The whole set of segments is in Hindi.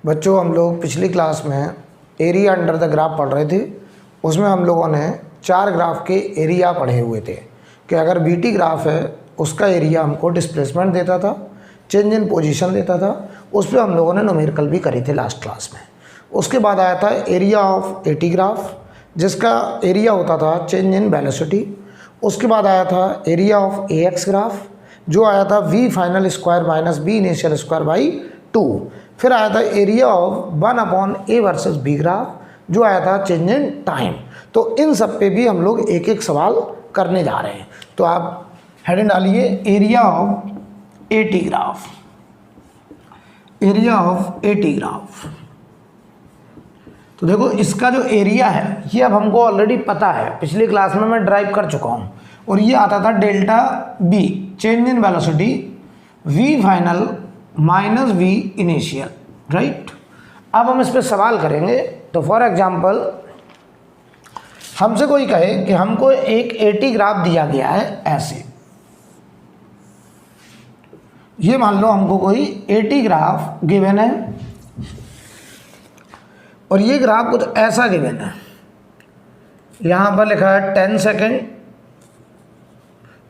बच्चों, हम लोग पिछली क्लास में एरिया अंडर द ग्राफ पढ़ रहे थे। उसमें हम लोगों ने 4 ग्राफ के एरिया पढ़े हुए थे कि अगर बीटी ग्राफ है उसका एरिया हमको डिस्प्लेसमेंट देता था, चेंज इन पोजीशन देता था। उस पर हम लोगों ने न्यूमेरिकल भी करी थी लास्ट क्लास में। उसके बाद आया था एरिया ऑफ एटी ग्राफ, जिसका एरिया होता था चेंज इन वेलोसिटी। उसके बाद आया था area of a x graph, जो आया था v final square minus v initial square by 2। फिर आया था area of 1/a versus v graph, जो आया था चेंज इन टाइम। तो इन सब पे भी हम लोग एक एक सवाल करने जा रहे हैं। तो आप हेडिंग डालिए area of a t graph, area of a t graph. तो देखो इसका जो एरिया है ये अब हमको ऑलरेडी पता है, पिछली क्लास में मैं ड्राइव कर चुका हूँ। और ये आता था delta v change in velocity v final minus v initial, right. अब हम इस पर सवाल करेंगे। तो फॉर एग्जांपल हमसे कोई कहे कि हमको एक एटी ग्राफ दिया गया है ऐसे, ये मान लो हमको कोई एटी ग्राफ गिवन है और ये ग्राफ कुछ ऐसा गिवन है। यहाँ पर लिखा है 10 सेकेंड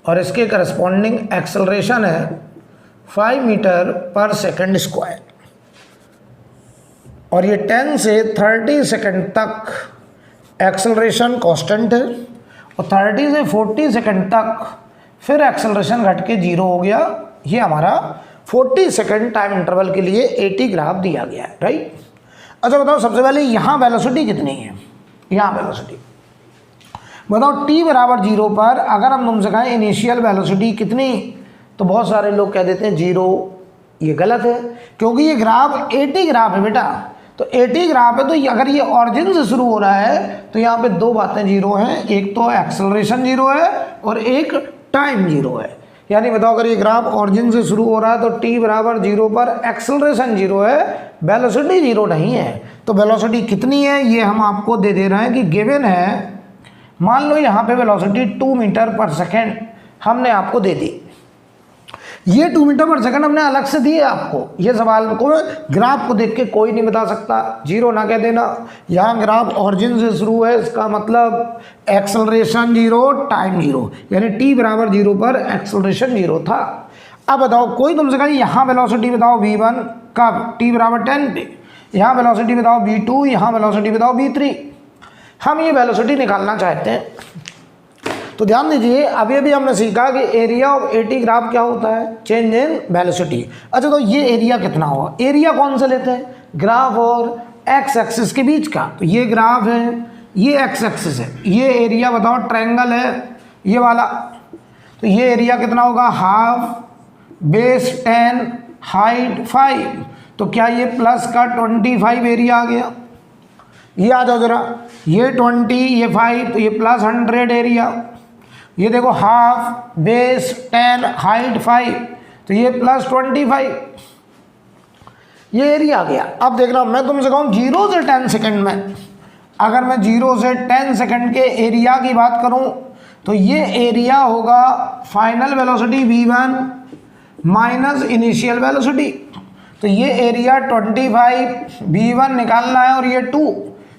और इसके करस्पॉन्डिंग एक्सेलरेशन है 5 मीटर पर सेकेंड स्क्वायर। और ये 10 से 30 सेकेंड तक एक्सेलरेशन कांस्टेंट है और 30 से 40 सेकेंड तक फिर एक्सेलरेशन घट के 0 हो गया। ये हमारा 40 सेकेंड टाइम इंटरवल के लिए एटी ग्राफ दिया गया है, राइट। अच्छा बताओ, सबसे पहले यहाँ वेलोसिटी कितनी है? यहाँ वेलोसिटी बताओ t बराबर 0 पर अगर हम तुमसे कहें इनिशियल वेलोसिटी कितनी, तो बहुत सारे लोग कह देते हैं 0। ये गलत है, क्योंकि ये ग्राफ एटी ग्राफ है बेटा। तो एटी ग्राफ है, तो अगर ये ऑरिजिन से शुरू हो रहा है तो यहाँ पे 2 बातें 0 हैं। एक तो एक्सेलरेशन 0 है और एक टाइम 0 है। यानी बताओ अगर ये ग्राफ ऑरिजिन से शुरू हो रहा है तो t बराबर 0 पर एक्सेलरेशन 0 है, वेलोसिटी 0 नहीं है। तो वेलोसिटी कितनी है ये हम आपको दे रहे हैं कि गिवन है। मान लो यहाँ पे वेलोसिटी 2 मीटर पर सेकेंड हमने आपको दे दी। ये 2 मीटर पर सेकंड हमने अलग से दिए आपको। ये सवाल को ग्राफ को देख के कोई नहीं बता सकता, 0 ना कह देना। यहाँ ग्राफ ऑरिजिन से शुरू है, इसका मतलब एक्सेलरेशन 0 टाइम 0, यानी t बराबर 0 पर एक्सेलरेशन 0 था। अब बताओ कोई तुमसे कहे यहाँ वेलोसिटी बताओ v1 कब t बराबर 10 पे, यहाँ वेलोसिटी बताओ v2, यहाँ वेलोसिटी बताओ v3। हम ये वेलोसिटी निकालना चाहते हैं। तो ध्यान दीजिए, अभी अभी हमने सीखा कि एरिया ऑफ एटी ग्राफ क्या होता है, चेंज इन वेलोसिटी। अच्छा तो ये एरिया कितना होगा? एरिया कौन सा लेते हैं? ग्राफ और एक्स एक्सिस के बीच का। तो ये ग्राफ है, ये एक्स एक्सिस है, ये एरिया बताओ ट्रायंगल है ये वाला। तो ये एरिया कितना होगा? Half base 10 height 5। तो क्या ये प्लस का 25 एरिया आ गया? ये आ जाओ जरा, ये 20 ये 5, तो ये प्लस 100 एरिया। ये देखो हाफ बेस 10 हाइट 5, तो ये प्लस 25, ये एरिया आ गया। अब देख रहा हूँ मैं तुमसे कहूँ 0 से 10 सेकंड में, अगर मैं 0 से 10 सेकंड के एरिया की बात करूँ तो ये एरिया होगा final velocity v1 minus initial velocity. तो ये एरिया 25 v1 निकालना है और ये 2,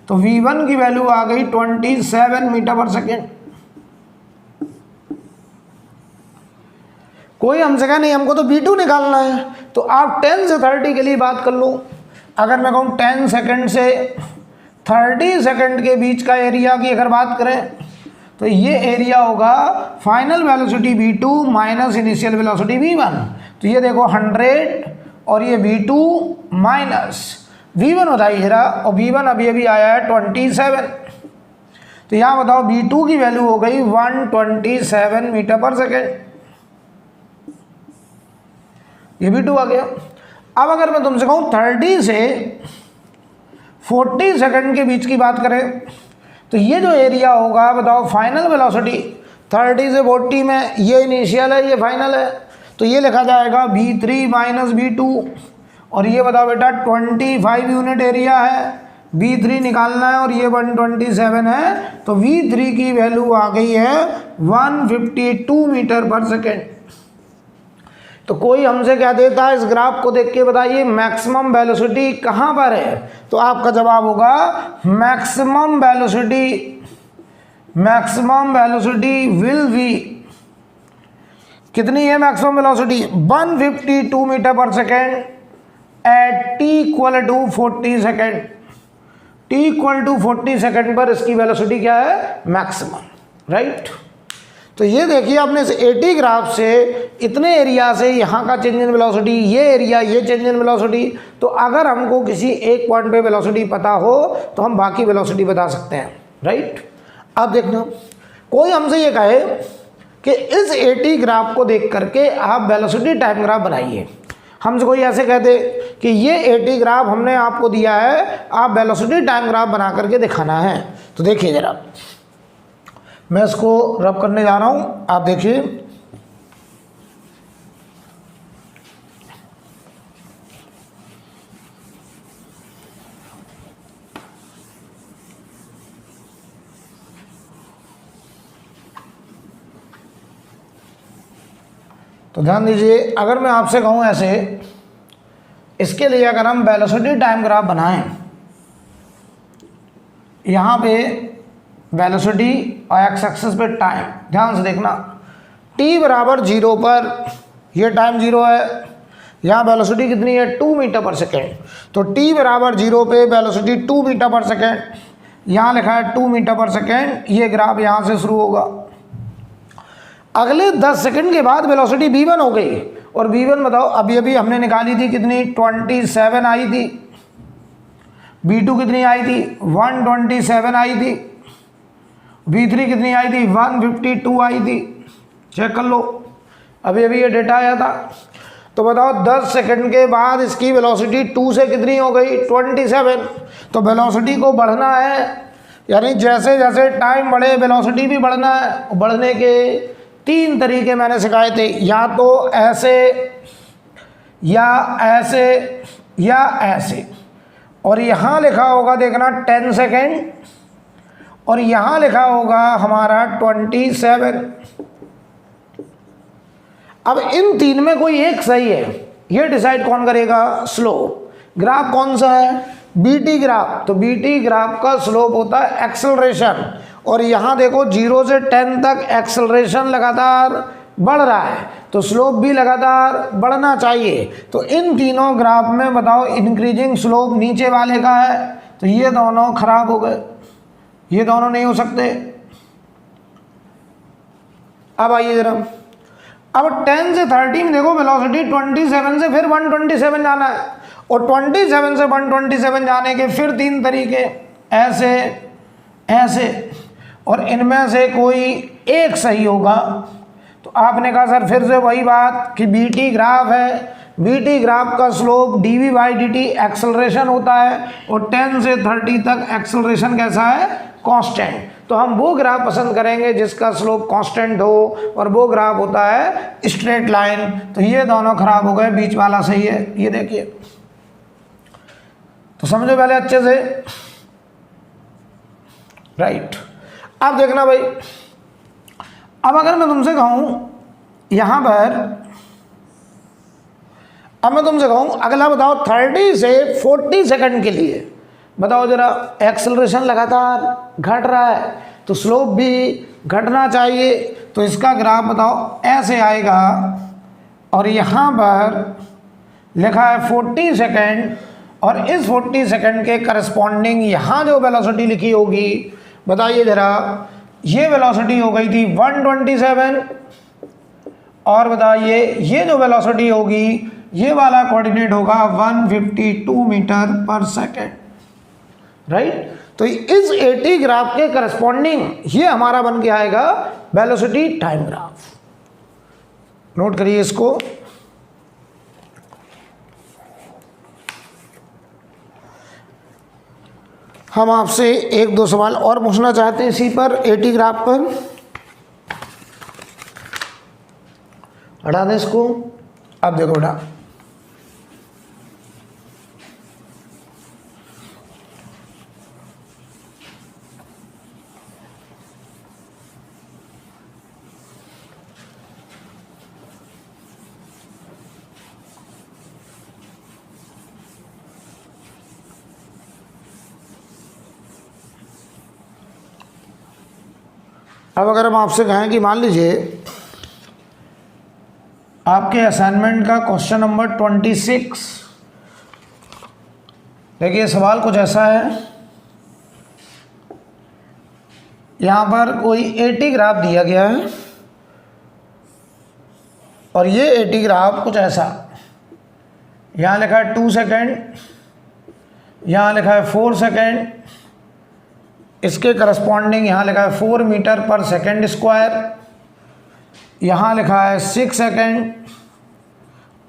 तो v1 की वैल्यू आ गई 27 मीटर पर सेकेंड। कोई हमसे कहा नहीं हमको तो v2 निकालना है, तो आप 10 से 30 के लिए बात कर लो। अगर मैं कहूँ 10 सेकंड से 30 सेकंड के बीच का एरिया की अगर बात करें तो ये एरिया होगा final velocity v2 minus initial velocity v1। तो ये देखो 100 और ये v2 माइनस v1 बताइए जरा, और v1 अभी अभी आया है 27। तो यहाँ बताओ v2 की वैल्यू हो गई 127 मीटर पर सेकेंड। ये v2 आ गया। अब अगर मैं तुमसे कहूँ 30 से 40 सेकंड के बीच की बात करें तो ये जो एरिया होगा बताओ फाइनल वेलोसिटी 30 से 40 में, ये इनिशियल है ये फाइनल है, तो ये लिखा जाएगा v3 माइनस v2। और ये बताओ बेटा 25 यूनिट एरिया है, v3 निकालना है और ये 127 है, तो v3 की वैल्यू आ गई है 152 मीटर पर सेकेंड। तो कोई हमसे क्या देता है, इस ग्राफ को देख के बताइए मैक्सिमम वेलोसिटी कहाँ पर है, तो आपका जवाब होगा मैक्सिमम वेलोसिटी विल बी, कितनी है मैक्सिमम वेलोसिटी, 152 मीटर पर second at t equal to 40 second. t equal to 40 second पर इसकी वेलोसिटी क्या है, मैक्सिमम, राइट। तो ये देखिए आपने इस AT ग्राफ से इतने एरिया से यहाँ का चेंज इन वेलोसिटी, ये एरिया, ये चेंज इन वेलोसिटी, तो अगर हमको किसी एक पॉइंट पे वेलोसिटी पता हो तो हम बाकी वेलोसिटी बता सकते हैं, राइट। अब देखना, कोई हमसे ये कहे कि इस AT ग्राफ को देख करके आप वेलोसिटी टाइम ग्राफ बनाइए। हमसे कोई ऐसे कह दे कि ये AT ग्राफ हमने आपको दिया है, आप वेलोसिटी टाइम ग्राफ बना करके दिखाना है। तो देखिए जरा, मैं इसको रब करने जा रहा हूँ, आप देखिए। तो ध्यान दीजिए, अगर मैं आपसे कहूँ ऐसे, इसके लिए अगर हम वेलोसिटी टाइम ग्राफ बनाएं, यहाँ पे वेलोसिटी और एक्स एक्सिस पे टाइम, ध्यान से देखना, t बराबर 0 पर ये टाइम 0 है, यहाँ वेलोसिटी कितनी है 2 मीटर पर सेकेंड, तो t बराबर 0 पे वेलोसिटी 2 मीटर पर सेकेंड, यहाँ लिखा है 2 मीटर पर सेकेंड, ये ग्राफ यहाँ से शुरू होगा। अगले 10 सेकंड के बाद वेलोसिटी v1 हो गई, और v1 बताओ अभी अभी हमने निकाली थी कितनी, 27 आई थी, v2 कितनी आई थी 127 आई थी, v3 कितनी आई थी 152 आई थी, चेक कर लो, अभी अभी ये डेटा आया था। तो बताओ 10 सेकंड के बाद इसकी वेलोसिटी 2 से कितनी हो गई 27। तो वेलोसिटी को बढ़ना है, यानी जैसे जैसे टाइम बढ़े वेलोसिटी भी बढ़ना है। बढ़ने के 3 तरीके मैंने सिखाए थे, या तो ऐसे या ऐसे या ऐसे, और यहाँ लिखा होगा देखना 10 सेकेंड, और यहाँ लिखा होगा हमारा 27। अब इन 3 में कोई एक सही है, ये डिसाइड कौन करेगा, स्लोप। ग्राफ कौन सा है, BT ग्राफ, तो BT ग्राफ का स्लोप होता है एक्सेलरेशन, और यहाँ देखो 0 से 10 तक एक्सेलरेशन लगातार बढ़ रहा है, तो स्लोप भी लगातार बढ़ना चाहिए। तो इन तीनों ग्राफ में बताओ इंक्रीजिंग स्लोप नीचे वाले का है, तो ये दोनों खराब हो गए, ये दोनों नहीं हो सकते। अब आइए जरा, अब 10 से 30 में देखो वेलोसिटी 27 से फिर 127 जाना है, और 27 से 127 जाने के फिर 3 तरीके, ऐसे ऐसे, और इनमें से कोई एक सही होगा। तो आपने कहा सर फिर से वही बात कि BT ग्राफ है, BT ग्राफ का स्लोप dv/dt एक्सेलरेशन होता है, और 10 से 30 तक एक्सेलरेशन कैसा है, कांस्टेंट। तो हम वो ग्राफ पसंद करेंगे जिसका स्लोप कांस्टेंट हो, और वो ग्राफ होता है स्ट्रेट लाइन। तो ये दोनों खराब हो गए, बीच वाला सही है, ये देखिए। तो समझो पहले अच्छे से, राइट। अब देखना भाई, अब अगर मैं तुमसे कहूं यहां पर, अब मैं तुमसे कहूं अगला बताओ 30 से 40 सेकंड के लिए बताओ जरा, एक्सेलरेशन लगातार घट रहा है तो स्लोप भी घटना चाहिए। तो इसका ग्राफ बताओ ऐसे आएगा, और यहाँ पर लिखा है 40 सेकंड, और इस 40 सेकंड के करस्पॉन्डिंग यहाँ जो वेलोसिटी लिखी होगी, बताइए जरा, ये वेलोसिटी हो गई थी 127, और बताइए ये जो वेलोसिटी होगी, ये वाला कोऑर्डिनेट होगा 152 मीटर पर सेकेंड, राइट। तो इस AT ग्राफ के करस्पॉन्डिंग ये हमारा बन के आएगा वेलोसिटी टाइम ग्राफ। नोट करिए इसको। हम आपसे 1-2 सवाल और पूछना चाहते हैं इसी पर, AT ग्राफ पर। हटा दें इसको। अब देखो बेटा, अब अगर हम आपसे कहें कि मान लीजिए आपके असाइनमेंट का क्वेश्चन नंबर 26, देखिए सवाल कुछ ऐसा है, यहाँ पर कोई AT ग्राफ दिया गया है और ये AT ग्राफ कुछ ऐसा, यहाँ लिखा है 2 सेकेंड, यहाँ लिखा है 4 सेकेंड, इसके करस्पॉन्डिंग यहाँ लिखा है 4 मीटर पर सेकेंड स्क्वायर, यहाँ लिखा है 6 सेकेंड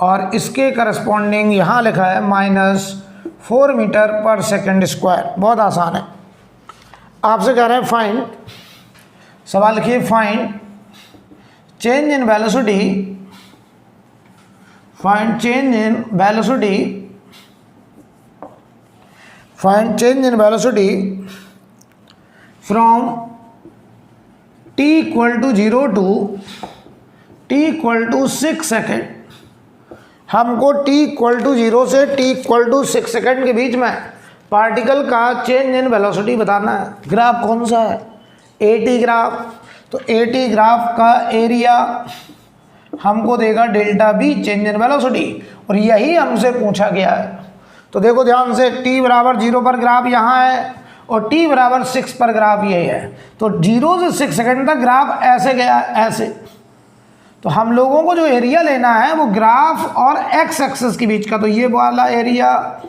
और इसके करस्पॉन्डिंग यहाँ लिखा है -4 मीटर पर सेकेंड स्क्वायर। बहुत आसान है। आपसे कह रहे हैं फाइंड, सवाल लिखिए find change in velocity, find change in velocity, find change in velocity from t = 0 to t = 6 second. हमको t = 0 से t = 6 सेकेंड के बीच में पार्टिकल का चेंज इन वेलोसिटी बताना है। ग्राफ कौन सा है? AT graph. तो AT ग्राफ का एरिया हमको देगा delta B change in velocity, और यही हमसे पूछा गया है। तो देखो ध्यान से, t = 0 पर ग्राफ यहाँ है और t = 6 पर ग्राफ ये है। तो 0 से 6 सेकेंड तक ग्राफ ऐसे गया, ऐसे। तो हम लोगों को जो एरिया लेना है वो ग्राफ और x एक्सिस के बीच का, तो ये वाला एरिया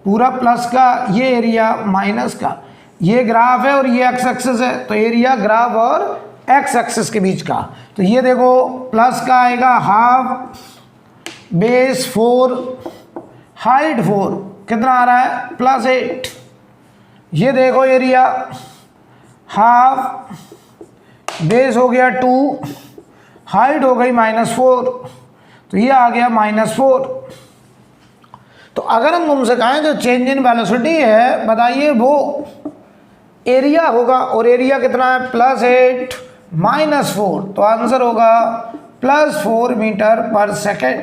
पूरा प्लस का, ये एरिया माइनस का, ये ग्राफ है और ये x एक्सिस है, तो एरिया ग्राफ और x एक्सिस के बीच का। तो ये देखो प्लस का आएगा हाफ, बेस 4, हाइट 4, कितना आ रहा है? +8। ये देखो एरिया हाफ, बेस हो गया 2, हाइट हो गई -4, तो ये आ गया -4। तो अगर हम तुमसे कहें जो चेंज इन वेलोसिटी है, बताइए वो एरिया होगा, और एरिया कितना है? +8 -4, तो आंसर होगा +4 मीटर पर सेकेंड।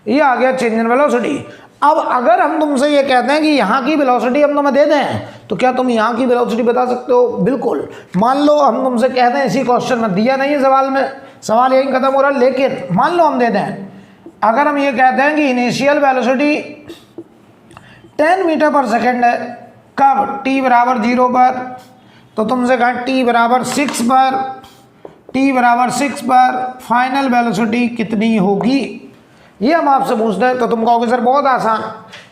ये आ गया चेंज इन वेलोसिटी। अब अगर हम तुमसे ये कहते हैं कि यहाँ की वेलोसिटी हम तुम्हें दे दें, तो क्या तुम यहाँ की वेलोसिटी बता सकते हो? बिल्कुल। मान लो हम तुमसे कहते हैं, इसी क्वेश्चन में दिया नहीं है सवाल में, सवाल यही खत्म हो रहा है, लेकिन मान लो हम दे दें, अगर हम ये कहते हैं कि इनिशियल वेलोसिटी 10 मीटर पर सेकेंड है, कब? t = 0 पर। तो तुमसे कहा t = 6 पर, t = 6 पर फाइनल वेलोसिटी कितनी होगी, ये हम आपसे पूछते हैं। तो तुम कहोगे सर बहुत आसान,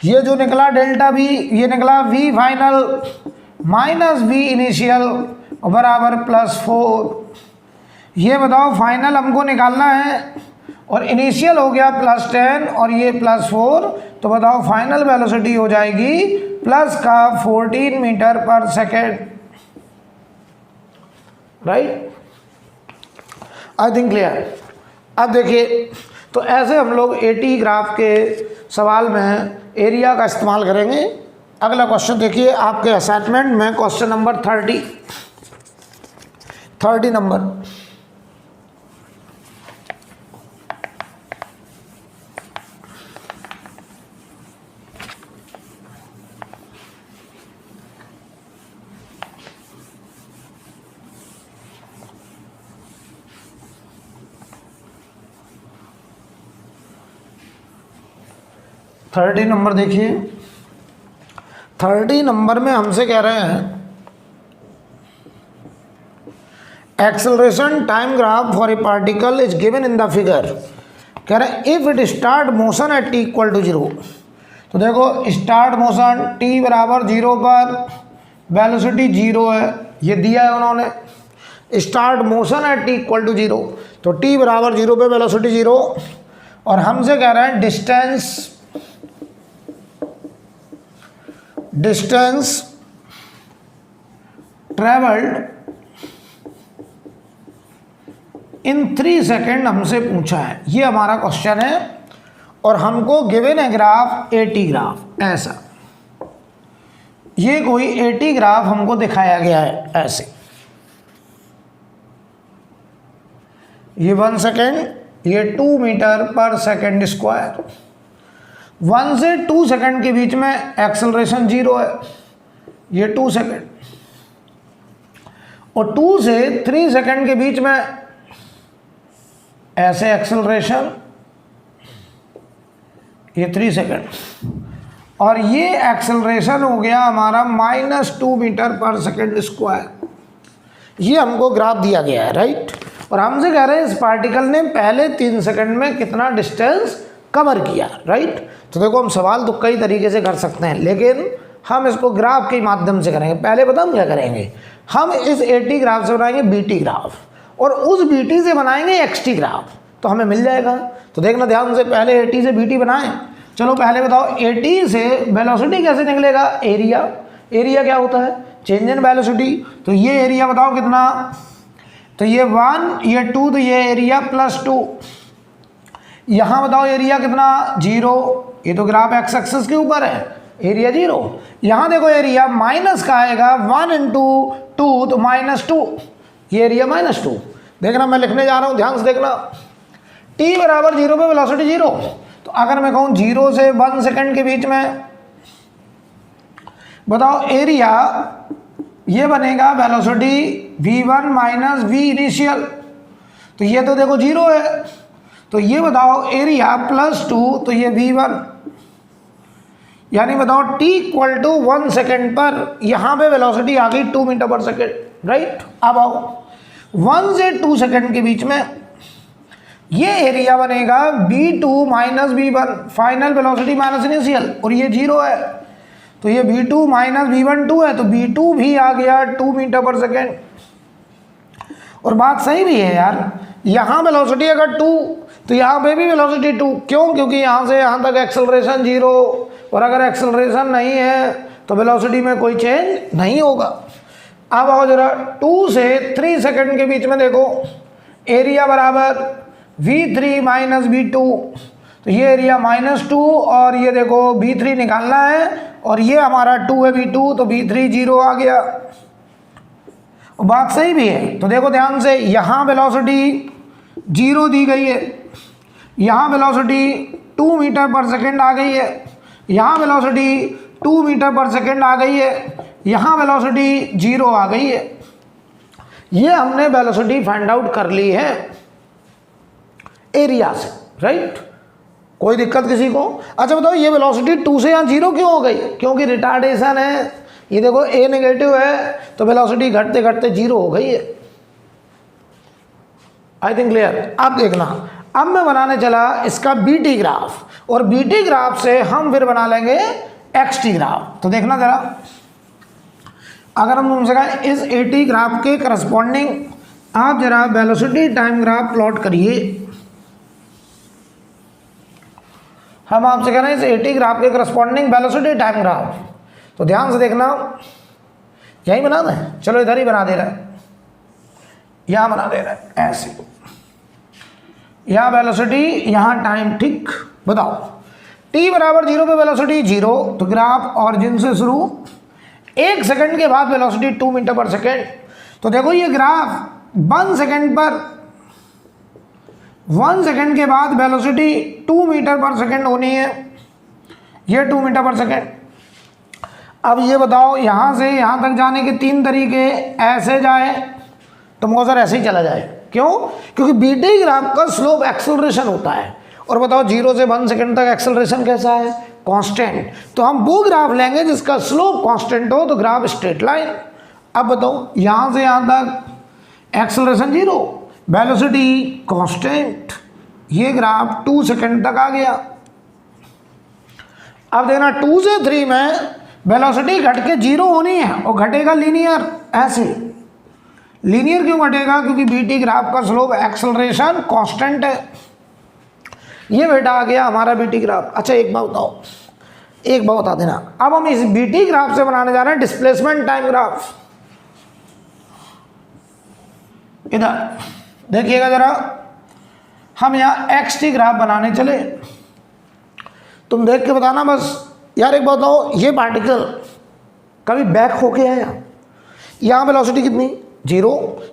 ये जो निकला डेल्टा V, ये निकला V फाइनल -V इनिशियल बराबर +4। ये बताओ फाइनल हमको निकालना है और इनिशियल हो गया +10 और ये +4, तो बताओ फाइनल वेलोसिटी हो जाएगी प्लस का 14 मीटर पर second. Right, I think clear. अब देखिए, तो ऐसे हम लोग AT ग्राफ के सवाल में एरिया का इस्तेमाल करेंगे। अगला क्वेश्चन देखिए आपके असाइनमेंट में, क्वेश्चन नंबर 30 नंबर। थर्टी नंबर देखिए, 30 नंबर में हमसे कह रहे हैं acceleration time graph for a particle is given in the figure. कह रहे हैं if it start motion at t = 0। तो देखो स्टार्ट मोशन t = 0 पर वेलोसिटी 0 है, ये दिया है उन्होंने। स्टार्ट मोशन एट t = 0, तो t = 0 पे वेलोसिटी 0, और हमसे कह रहे हैं डिस्टेंस ट्रेवल्ड इन 3 सेकेंड हमसे पूछा है। ये हमारा क्वेश्चन है और हमको गिवन है ग्राफ AT ग्राफ ऐसा। ये कोई AT ग्राफ हमको दिखाया गया है ऐसे, ये 1 सेकेंड, ये 2 मीटर पर सेकेंड स्क्वायर। 1 से 2 सेकेंड के बीच में एक्सेलरेशन 0 है, ये 2 सेकेंड, और 2 से 3 सेकंड के बीच में ऐसे एक्सेलरेशन, ये 3 सेकंड, और ये एक्सेलरेशन हो गया हमारा -2 मीटर पर सेकंड स्क्वायर। ये हमको ग्राफ दिया गया है, राइट। और हमसे कह रहे हैं इस पार्टिकल ने पहले 3 सेकंड में कितना डिस्टेंस कवर किया, राइट। तो देखो हम सवाल तो कई तरीके से कर सकते हैं, लेकिन हम इसको ग्राफ के माध्यम से करेंगे। पहले पता हम क्या करेंगे, हम इस AT ग्राफ से बनाएंगे BT ग्राफ, और उस BT से बनाएंगे XT ग्राफ, तो हमें मिल जाएगा। तो देखना ध्यान से, पहले AT से BT बनाएं। चलो पहले बताओ AT से वेलोसिटी कैसे निकलेगा, एरिया। एरिया क्या होता है, चेंज इन वेलोसिटी। तो ये एरिया बताओ कितना, तो ये 1, ये 2, तो ये एरिया +2। यहाँ बताओ एरिया कितना, 0। ये तो ग्राफ x एक्सिस के ऊपर है, एरिया 0। यहाँ देखो एरिया माइनस का आएगा, 1 × 2 तो -2, ये एरिया -2। देखना मैं लिखने जा रहा हूँ, ध्यान से देखना। t = 0 पे वेलोसिटी 0। तो अगर मैं कहूँ 0 से 1 सेकंड के बीच में बताओ एरिया, ये बनेगा वेलोसिटी v1 - v इनिशियल। तो ये तो देखो 0 है, तो ये बताओ एरिया +2, तो ये v1, यानी बताओ t = 1 सेकंड पर यहाँ पे वेलोसिटी आ गई 2 मीटर पर सेकंड, राइट। अब आओ 1 से 2 सेकंड के बीच में ये एरिया बनेगा v2 - v1, final velocity minus initial, और ये 0 है, तो ये v2 - v1 2 है, तो v2 भी आ गया 2 मीटर पर सेकेंड। और बात सही भी है यार, यहाँ वेलोसिटी अगर 2 तो यहाँ पे भी वेलोसिटी 2, क्यों, क्योंकि यहाँ से यहाँ तक एक्सेलरेशन 0, और अगर एक्सेलरेशन नहीं है तो वेलोसिटी में कोई चेंज नहीं होगा। अब आओ जरा 2 से 3 सेकंड के बीच में देखो, एरिया बराबर v3 - v2, तो ये एरिया -2, और ये देखो v3 निकालना है, और ये हमारा 2 है v2, तो v3 0 आ गया। और बात सही भी है, तो देखो ध्यान से, यहाँ वेलोसिटी 0 दी गई है, यहाँ वेलोसिटी 2 मीटर पर सेकंड आ गई है, यहाँ वेलोसिटी 2 मीटर पर सेकंड आ गई है, यहाँ वेलोसिटी 0 आ गई है। ये हमने वेलोसिटी फाइंड आउट कर ली है एरिया से, राइट। कोई दिक्कत किसी को? अच्छा बताओ, ये वेलोसिटी 2 से यहाँ 0 क्यों हो गई? क्योंकि रिटार्डेशन है। ये देखो a नेगेटिव है, तो वेलोसिटी घटते घटते 0 हो गई है। I think clear. अब देखना, अब मैं बनाने चला इसका BT ग्राफ, और BT ग्राफ से हम फिर बना लेंगे XT ग्राफ। तो देखना जरा, अगर हम तुमसे कहें इस AT ग्राफ के करस्पॉन्डिंग आप जरा वेलोसिटी टाइम ग्राफ प्लॉट करिए। हम आपसे कह रहे हैं इस AT ग्राफ के करस्पॉन्डिंग वेलोसिटी टाइम ग्राफ, तो ध्यान से देखना, यही बना दें, चलो इधर ही बना दे रहा है, यहाँ बना दे रहा है ऐसे, यहाँ वेलोसिटी, यहाँ टाइम, ठीक। बताओ t = 0 पे वेलोसिटी 0, तो ग्राफ ऑरिजिन से शुरू, 1 सेकंड के बाद वेलोसिटी 2 मीटर पर सेकंड। तो देखो ये ग्राफ 1 सेकंड पर, 1 सेकंड के बाद वेलोसिटी 2 मीटर पर सेकंड होनी है, ये 2 मीटर पर सेकंड। अब ये बताओ, यहाँ से यहाँ तक जाने के 3 तरीके, ऐसे जाए तो मोजर ऐसे ही चला जाए, क्यों? क्योंकि BT ग्राफ का स्लोप एक्सेलरेशन होता है, और बताओ 0 से 1 सेकंड तक एक्सेलरेशन कैसा है, कांस्टेंट। तो हम वो ग्राफ लेंगे जिसका स्लोप कांस्टेंट हो, तो ग्राफ स्ट्रेट लाइन। अब बताओ, यहाँ से यहाँ तक एक्सेलरेशन 0, वेलोसिटी कांस्टेंट, ये ग्राफ 2 सेकंड तक आ गया। अब देखना 2 से 3 में वेलोसिटी घट के 0 होनी है, और घटेगा लीनियर, ऐसे। लीनियर क्यों घटेगा? क्योंकि BT ग्राफ का स्लोप एक्सेलरेशन कांस्टेंट है। ये बेटा आ गया हमारा BT ग्राफ। अच्छा एक बात बताओ, एक बात बता देना, अब हम इस BT ग्राफ से बनाने जा रहे हैं डिस्प्लेसमेंट टाइम ग्राफ। इधर देखिएगा जरा, हम यहाँ XT ग्राफ बनाने चले, तुम देख के बताना बस। यार एक बात बताओ, ये पार्टिकल कभी बैक होके आया? यहाँ वेलोसिटी कितनी? 0,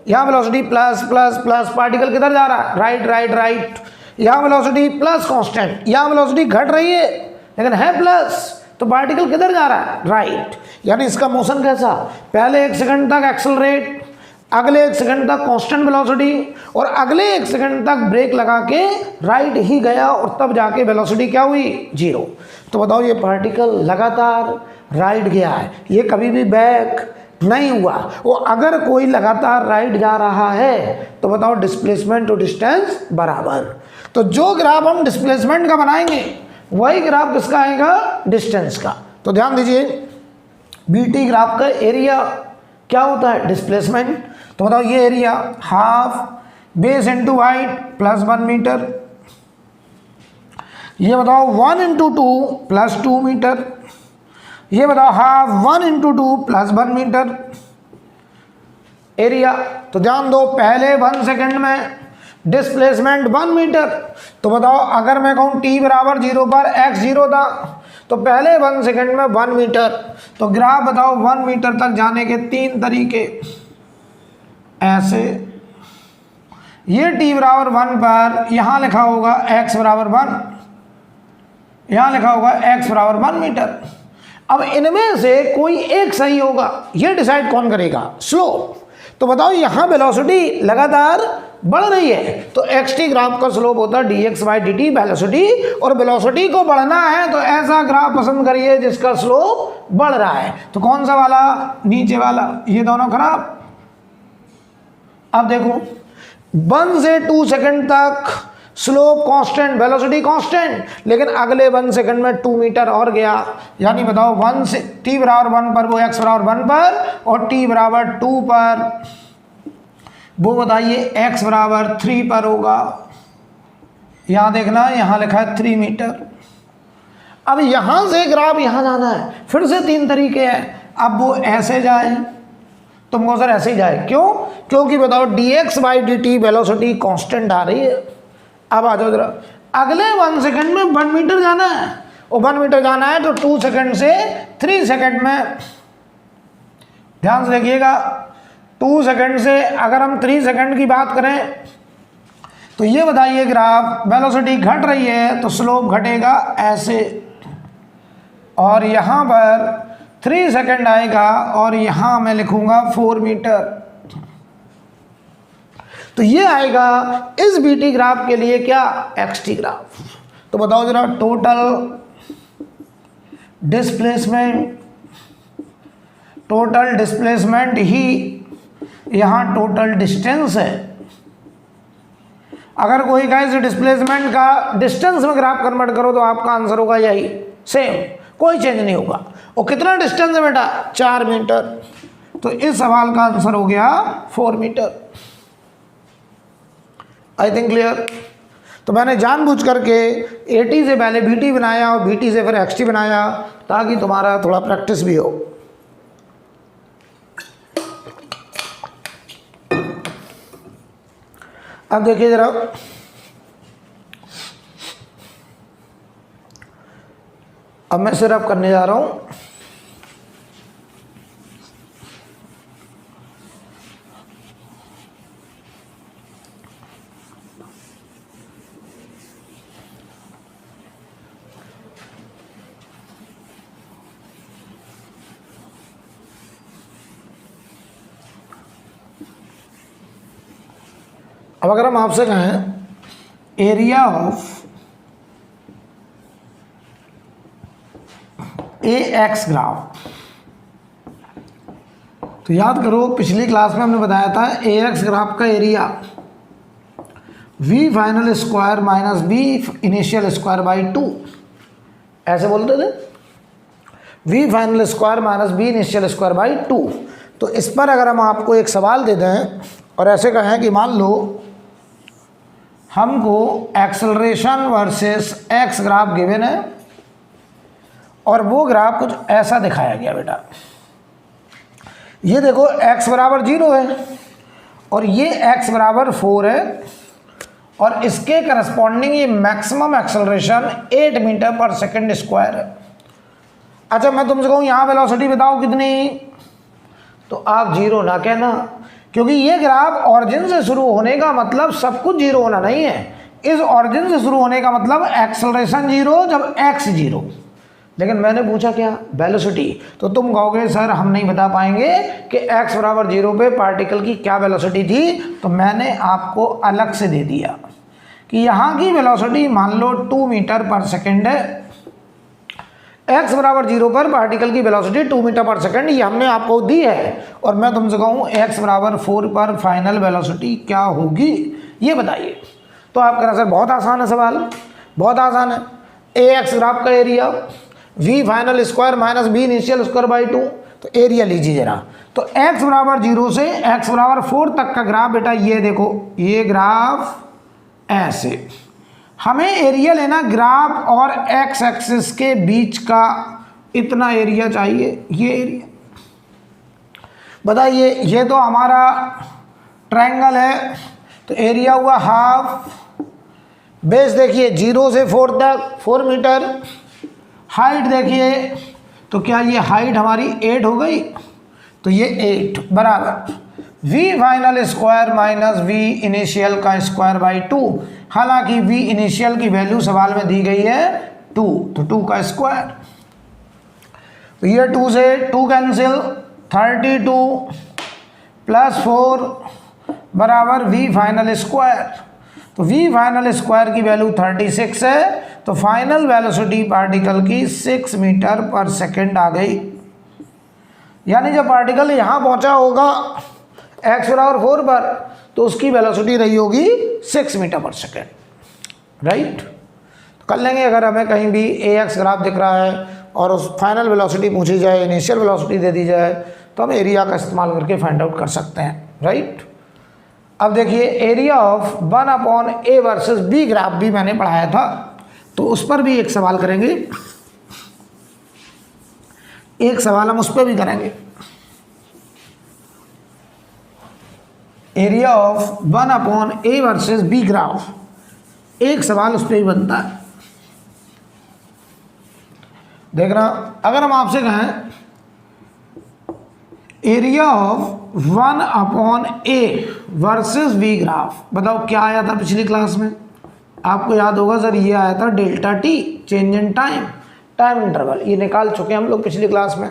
यहाँ velocity plus plus plus, particle किधर जा रहा है? Right right right. यहाँ वेलोसिटी प्लस कांस्टेंट, यहाँ वेलोसिटी घट रही है लेकिन है प्लस, तो पार्टिकल किधर जा रहा है? राइट। यानी इसका मोशन कैसा? पहले 1 सेकंड तक एक्सेलरेट, अगले 1 सेकंड तक कांस्टेंट वेलोसिटी और अगले 1 सेकंड तक ब्रेक लगा के राइट ही गया और तब जाके वेलोसिटी क्या हुई 0। तो बताओ ये पार्टिकल लगातार राइट गया है, ये कभी भी बैक नहीं हुआ। वो अगर कोई लगातार राइट जा रहा है तो बताओ डिस्प्लेसमेंट टू डिस्टेंस बराबर। तो जो ग्राफ हम डिस्प्लेसमेंट का बनाएंगे वही ग्राफ किसका आएगा, डिस्टेंस का। तो ध्यान दीजिए बीटी ग्राफ का एरिया क्या होता है, डिस्प्लेसमेंट। तो बताओ ये area half base into height plus 1 metre, ये बताओ 1 इंटू 2 प्लस 2 मीटर, ये बताओ half 1 into 2 plus 1 metre area. तो ध्यान दो पहले 1 सेकंड में डिस्प्लेसमेंट 1 मीटर। तो बताओ अगर मैं कहूँ t बराबर 0 पर x 0 था तो पहले 1 सेकंड में 1 मीटर। तो ग्राफ बताओ 1 मीटर तक जाने के 3 तरीके, ऐसे ये t बराबर 1 पर यहाँ लिखा होगा x बराबर 1, यहाँ लिखा होगा x बराबर 1 मीटर। अब इनमें से कोई एक सही होगा, ये डिसाइड कौन करेगा, स्लोप। तो बताओ यहाँ वेलोसिटी लगातार बढ़ रही है तो xt ग्राफ का स्लोप होता है dx बाई dt वेलोसिटी, और वेलोसिटी को बढ़ना है तो ऐसा ग्राफ पसंद करिए जिसका स्लोप बढ़ रहा है। तो कौन सा वाला, नीचे वाला, ये दोनों खराब। अब देखो 1 से 2 सेकंड तक स्लोप कांस्टेंट, वेलोसिटी कांस्टेंट, लेकिन अगले 1 सेकंड में 2 मीटर और गया, यानी बताओ 1 से t बराबर 1 पर वो x बराबर 1 पर और t बराबर 2 पर वो बताइए x बराबर 3 पर होगा। यहाँ देखना यहाँ लिखा है 3 मीटर। अब यहाँ से ग्राफ यहाँ जाना है, फिर से 3 तरीके हैं। अब वो ऐसे जाए, तुमको सर ऐसे ही जाए, क्यों, क्योंकि बताओ dx by dt velocity constant आ रही है। अब आ जाओ जरा, अगले 1 सेकंड में 1 मीटर जाना है, और 1 मीटर जाना है तो 2 सेकंड से 3 सेकंड में, ध्यान से देखिएगा 2 सेकंड से अगर हम 3 सेकंड की बात करें तो ये बताइए ग्राफ वेलोसिटी घट रही है तो स्लोप घटेगा ऐसे, और यहाँ पर 3 सेकंड आएगा और यहाँ मैं लिखूंगा 4 मीटर। तो ये आएगा इस बीटी ग्राफ के लिए क्या, एक्सटी ग्राफ। तो बताओ जरा टोटल डिस्प्लेसमेंट ही यहाँ टोटल डिस्टेंस है। अगर कोई कहे इस डिस्प्लेसमेंट का डिस्टेंस में ग्राफ कन्वर्ट करो तो आपका आंसर होगा यही सेम, कोई चेंज नहीं होगा। और कितना डिस्टेंस है बेटा, 4 मीटर। तो इस सवाल का आंसर हो गया 4 मीटर। I think clear. तो मैंने जानबूझ करके एटी से पहले बीटी बनाया और बीटी से फिर एक्सटी बनाया ताकि तुम्हारा थोड़ा प्रैक्टिस भी हो। अब देखिए जरा, अब मैं सिर्फ करने जा रहा हूं अब अगर हम आपसे कहें area of a x graph, तो याद करो पिछली क्लास में हमने बताया था ए एक्स ग्राफ का area v final square minus v initial square by 2, ऐसे बोलते थे, v final square minus v initial square by 2। तो इस पर अगर हम आपको एक सवाल दे दें और ऐसे कहें कि मान लो हमको acceleration versus x graph given है और वो ग्राफ कुछ ऐसा दिखाया गया बेटा, ये देखो x बराबर 0 है और ये x बराबर 4 है और इसके करस्पॉन्डिंग ये मैक्सिमम एक्सेलरेशन 8 मीटर पर सेकंड स्क्वायर है। अच्छा मैं तुमसे कहूँ यहाँ वेलोसिटी बताओ कितनी, तो आप 0 ना कहना, क्योंकि ये ग्राफ ऑरिजिन से शुरू होने का मतलब सब कुछ 0 होना नहीं है। इस ऑरिजिन से शुरू होने का मतलब एक्सेलरेशन 0 जब x 0, लेकिन मैंने पूछा क्या, वेलोसिटी। तो तुम कहोगे सर हम नहीं बता पाएंगे कि x बराबर 0 पे पार्टिकल की क्या वेलोसिटी थी। तो मैंने आपको अलग से दे दिया कि यहाँ की वेलोसिटी मान लो 2 मीटर पर सेकेंड है, x बराबर 0 पर पार्टिकल की वेलोसिटी 2 मीटर पर सेकेंड, ये हमने आपको दी है। और मैं तुमसे कहूँ x बराबर 4 पर फाइनल वेलोसिटी क्या होगी ये बताइए। तो आप कह रहे सर बहुत आसान है सवाल, बहुत आसान है। ax ग्राफ का area, v final square minus b initial square by 2। तो एरिया लीजिए जरा। तो x बराबर 0 से x बराबर 4 तक का ग्राफ बेटा ये देखो, ये ग्राफ ऐसे। हमें एरिया लेना ग्राफ और x एक्सिस के बीच का इतना एरिया चाहिए, ये एरिया। बताइए ये तो हमारा ट्रायंगल है, तो एरिया हुआ हाफ। बेस देखिए 0 से 4 तक 4 मीटर। हाइट देखिए, तो क्या ये हाइट हमारी 8 हो गई, तो ये 8 बराबर v final square minus v initial का स्क्वायर बाई 2। हालांकि v इनिशियल की वैल्यू सवाल में दी गई है 2, तो 2 का स्क्वायर। तो ये 2 से 2 कैंसिल, 32 प्लस 4 बराबर v फाइनल स्क्वायर। तो v फाइनल स्क्वायर की वैल्यू 36 है, तो फाइनल वेलोसिटी पार्टिकल की 6 मीटर पर सेकेंड आ गई। यानी जब पार्टिकल यहाँ पहुँचा होगा x बराबर 4 पर, तो उसकी वेलोसिटी रही होगी 6 मीटर पर सेकेंड, राइट। तो कर लेंगे, अगर हमें कहीं भी ax ग्राफ दिख रहा है और उस फाइनल वेलोसिटी पूछी जाए, इनिशियल वेलोसिटी दे दी जाए, तो हम एरिया का इस्तेमाल करके फाइंड आउट कर सकते हैं, राइट। अब देखिए area of 1/a versus b graph भी मैंने पढ़ाया था, तो उस पर भी एक सवाल करेंगे, एक सवाल हम उस पर भी करेंगे। Area of 1/a versus b graph, एक सवाल उस पर ही बनता है। देखना, अगर हम आपसे कहें area of 1/a versus v graph, बताओ क्या आया था पिछली क्लास में। आपको याद होगा सर ये आया था delta T, change in time, time interval, ये निकाल चुके हैं हम लोग पिछली क्लास में।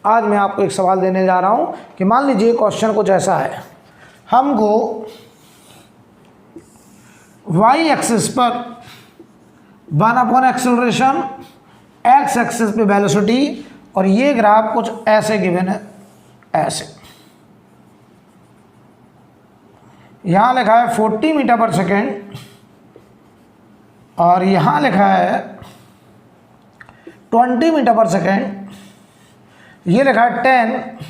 आज मैं आपको एक सवाल देने जा रहा हूँ कि मान लीजिए क्वेश्चन कुछ ऐसा है, हमको y एक्सिस पर 1 एक्सेलरेशन, x एक्सिस पे वेलोसिटी, और ये ग्राफ कुछ ऐसे गिवन है, ऐसे। यहाँ लिखा है 40 मीटर पर सेकेंड और यहाँ लिखा है 20 मीटर पर सेकेंड। ये लिखा है 10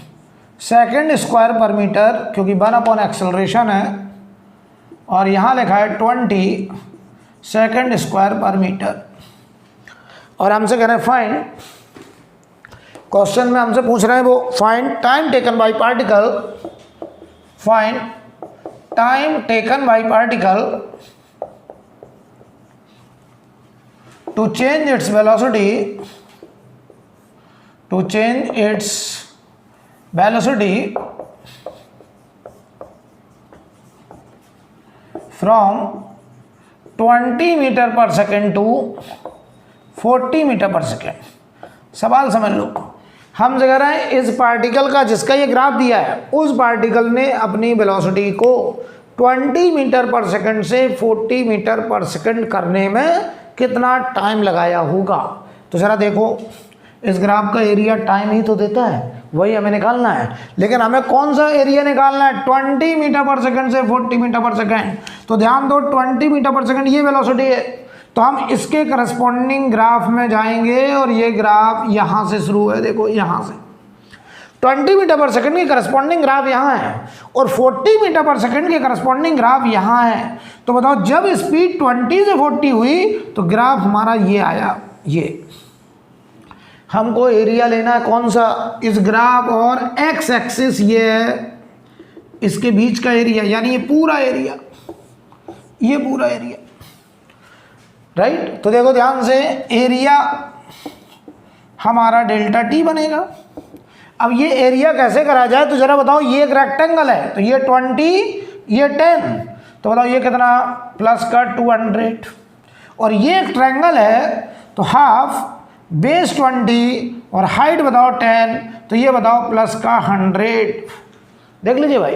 सेकेंड स्क्वायर पर मीटर, क्योंकि 1 एक्सेलरेशन है, और यहाँ लिखा है 20 सेकेंड स्क्वायर पर मीटर। और हमसे कह रहे हैं फाइंड, क्वेश्चन में हमसे पूछ रहे हैं वो find time taken by particle, find time taken by particle to change its velocity, to change its velocity from 20 metre पर सेकेंड टू 40 मीटर पर सेकेंड। सवाल समझ लो, हम कह रहे हैं इस पार्टिकल का जिसका ये ग्राफ दिया है, उस पार्टिकल ने अपनी वेलोसिटी को 20 मीटर पर सेकंड से 40 मीटर पर सेकंड करने में कितना टाइम लगाया होगा। तो ज़रा देखो, इस ग्राफ का एरिया टाइम ही तो देता है, वही हमें निकालना है। लेकिन हमें कौन सा एरिया निकालना है, 20 मीटर पर सेकंड से 40 मीटर पर सेकंड। तो ध्यान दो, 20 मीटर पर सेकंड ये वेलोसिटी है, तो हम इसके करस्पॉन्डिंग ग्राफ में जाएंगे, और ये ग्राफ यहाँ से शुरू है, देखो यहाँ से 20 मीटर पर सेकंड की करस्पॉन्डिंग ग्राफ यहाँ है, और 40 मीटर पर सेकंड की करस्पॉन्डिंग ग्राफ यहाँ है। तो बताओ जब स्पीड 20 से 40 हुई तो ग्राफ हमारा ये आया, ये। हमको एरिया लेना है कौन सा, इस ग्राफ और एक्स एक्सिस ये है, इसके बीच का एरिया, यानी ये पूरा एरिया, ये पूरा एरिया, राइट। तो देखो ध्यान से, एरिया हमारा डेल्टा टी बनेगा। अब ये एरिया कैसे करा जाए, तो जरा बताओ, ये एक रेक्टेंगल है, तो ये 20, ये 10, तो बताओ ये कितना, प्लस का 200। और ये एक ट्रायंगल है, तो हाफ बेस 20 और हाइट बताओ 10, तो ये बताओ प्लस का 100। देख लीजिए भाई,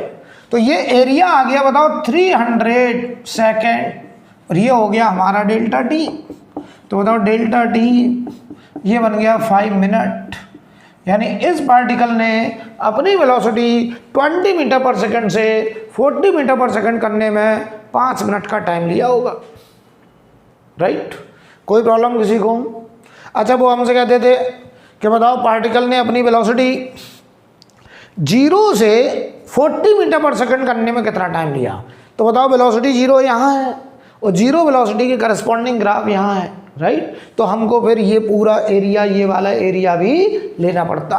तो ये एरिया आ गया बताओ 300 सेकेंड, और ये हो गया हमारा डेल्टा टी। तो बताओ डेल्टा टी ये बन गया 5 मिनट। यानी इस पार्टिकल ने अपनी वेलोसिटी 20 मीटर पर सेकंड से 40 मीटर पर सेकंड करने में 5 मिनट का टाइम लिया होगा। राइट, कोई प्रॉब्लम किसी को? अच्छा, वो हमसे कहते थे कि बताओ पार्टिकल ने अपनी वेलोसिटी 0 से 40 मीटर पर सेकंड करने में कितना टाइम लिया। तो बताओ वेलोसिटी 0 यहाँ है और 0 वेलोसिटी के करस्पॉन्डिंग ग्राफ यहाँ है। राइट, तो हमको फिर ये पूरा एरिया, ये वाला एरिया भी लेना पड़ता।